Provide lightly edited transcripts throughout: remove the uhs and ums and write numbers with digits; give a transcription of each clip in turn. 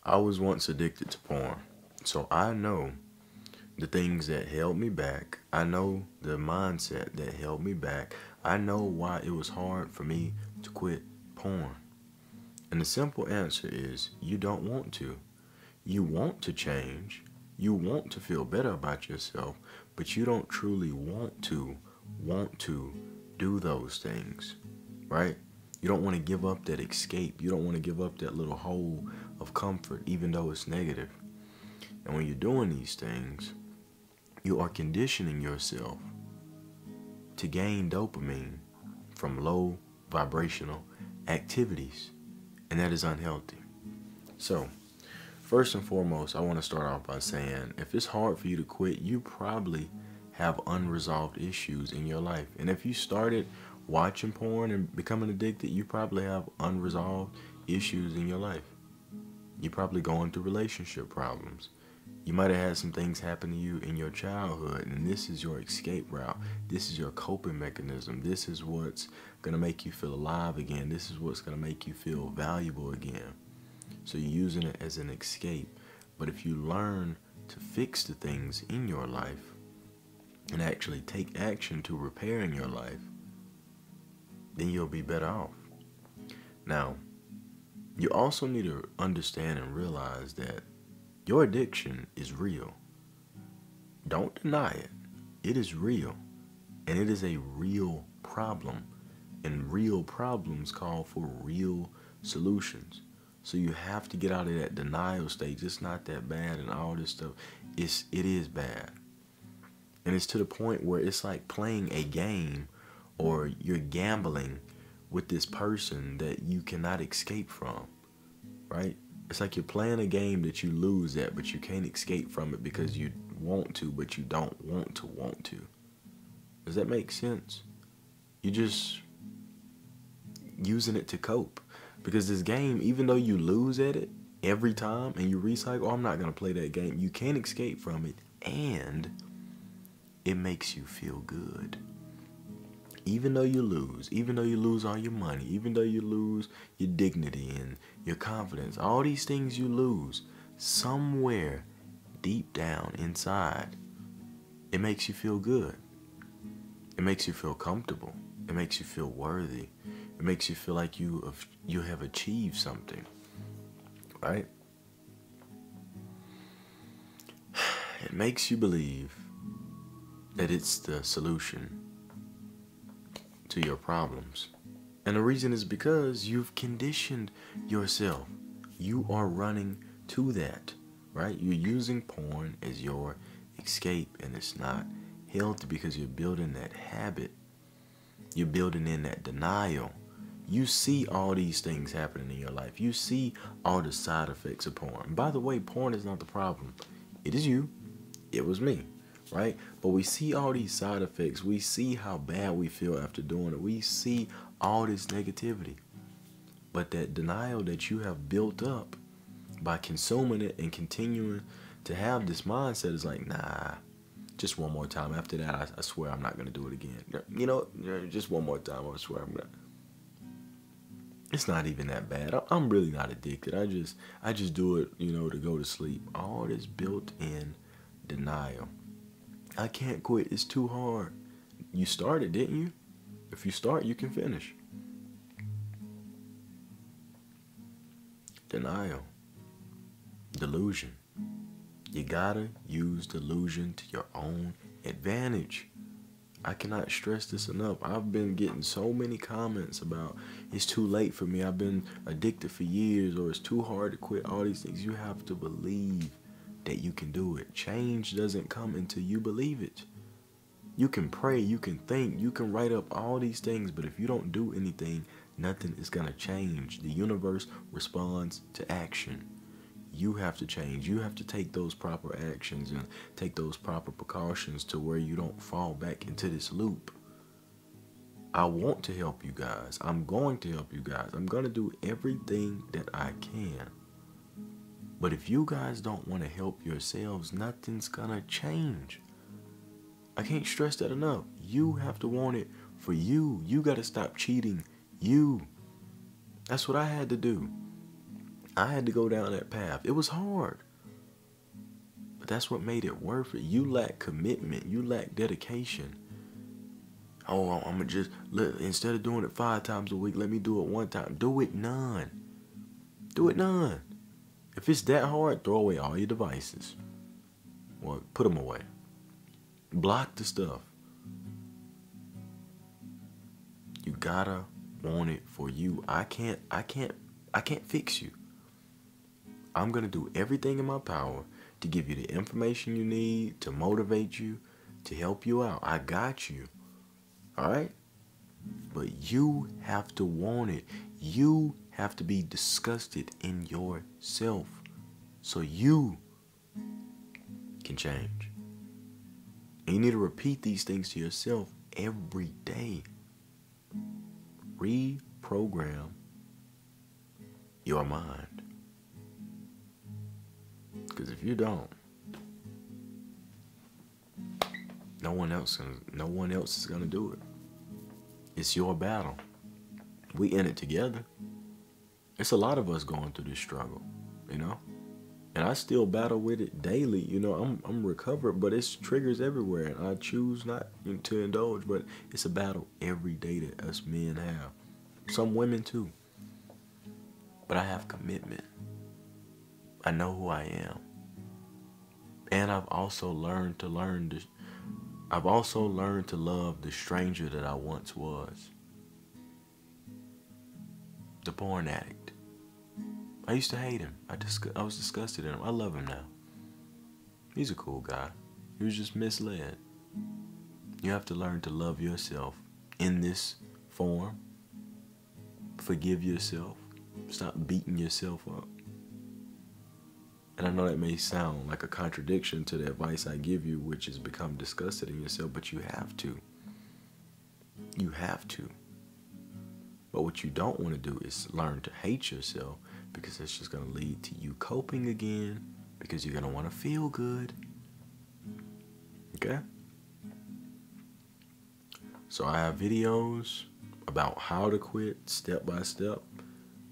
I was once addicted to porn, so I know the things that held me back. I know the mindset that held me back. I know why it was hard for me to quit porn. And the simple answer is you don't want to. You want to change. You want to feel better about yourself, but you don't truly want to do those things, right? You don't want to give up that escape. You don't want to give up that little hole of comfort, even though it's negative. And when you're doing these things, you are conditioning yourself to gain dopamine from low vibrational activities, and that is unhealthy. So, first and foremost, I want to start off by saying if it's hard for you to quit, you probably have unresolved issues in your life. And if you started watching porn and becoming addicted, you probably have unresolved issues in your life. You're probably going through relationship problems. You might have had some things happen to you in your childhood, and this is your escape route. This is your coping mechanism. This is what's going to make you feel alive again. This is what's going to make you feel valuable again. So you're using it as an escape. But if you learn to fix the things in your life and actually take action to repairing your life, then you'll be better off. Now, you also need to understand and realize that your addiction is real. Don't deny it. It is real. And it is a real problem. And real problems call for real solutions. So you have to get out of that denial stage. It's not that bad and all this stuff. It is bad. And it's to the point where it's like playing a game or you're gambling with this person that you cannot escape from, right? It's like you're playing a game that you lose at, but you can't escape from it because you want to, but you don't want to. Does that make sense? You're just using it to cope. Because this game, even though you lose at it every time and you recycle, oh, I'm not going to play that game. You can't escape from it, and it makes you feel good. Even though you lose all your money, even though you lose your dignity and your confidence, all these things you lose, somewhere deep down inside, it makes you feel good. It makes you feel comfortable. It makes you feel worthy. It makes you feel like you have achieved something, right? It makes you believe that it's the solution to your problems. And the reason is because you've conditioned yourself. You are running to that, right? You're using porn as your escape, and it's not healthy because you're building that habit. You're building in that denial. You see all these things happening in your life. You see all the side effects of porn. By the way, porn is not the problem. It is you. It was me, right? But we see all these side effects. We see how bad we feel after doing it. We see all this negativity. But that denial that you have built up by consuming it and continuing to have this mindset is like, nah, just one more time. After that, I swear I'm not going to do it again. You know, just one more time, I swear I'm not. It's not even that bad. I'm really not addicted. I just do it, to go to sleep. All this built-in denial. I can't quit. It's too hard. You started, didn't you? If you start, you can finish. Denial. Delusion. You gotta use delusion to your own advantage. I cannot stress this enough. I've been getting so many comments about it's too late for me. I've been addicted for years, or it's too hard to quit. All these things. You have to believe that you can do it. Change doesn't come until you believe it. You can pray, you can think, you can write up all these things, but if you don't do anything, nothing is going to change. The universe responds to action. You have to change. You have to take those proper actions and take those proper precautions to where you don't fall back into this loop. I want to help you guys. I'm going to help you guys. I'm going to do everything that I can. But if you guys don't want to help yourselves, nothing's going to change. I can't stress that enough. You have to want it for you. You got to stop cheating you. That's what I had to do. I had to go down that path. It was hard. But that's what made it worth it. You lack commitment. You lack dedication. Oh, I'm going to just, instead of doing it 5 times a week, let me do it 1 time. Do it none. Do it none. If it's that hard, throw away all your devices. Well, put them away. Block the stuff. You gotta want it for you. I can't fix you. I'm gonna do everything in my power to give you the information you need, to motivate you, to help you out. I got you. Alright? But you have to want it. You have to be disgusted in yourself so you can change. And you need to repeat these things to yourself every day. Reprogram your mind. Because if you don't, no one else is gonna do it. It's your battle. We in it together. It's a lot of us going through this struggle, you know? And I still battle with it daily. You know, I'm recovered, but it's triggers everywhere. And I choose not to indulge, but it's a battle every day that us men have. Some women too. But I have commitment. I know who I am. And I've also learned to love the stranger that I once was. The porn addict. I used to hate him. I was disgusted in him. I love him now. He's a cool guy. He was just misled. You have to learn to love yourself in this form. Forgive yourself. Stop beating yourself up. And I know that may sound like a contradiction to the advice I give you, which is become disgusted in yourself, but you have to. You have to. But what you don't want to do is learn to hate yourself, because it's just going to lead to you coping again, because you're going to want to feel good. Okay? So I have videos about how to quit step by step.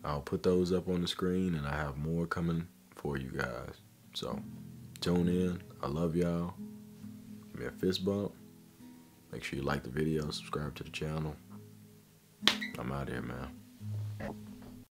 I'll put those up on the screen, and I have more coming for you guys. So tune in. I love y'all. Give me a fist bump. Make sure you like the video, subscribe to the channel. I'm out here, man.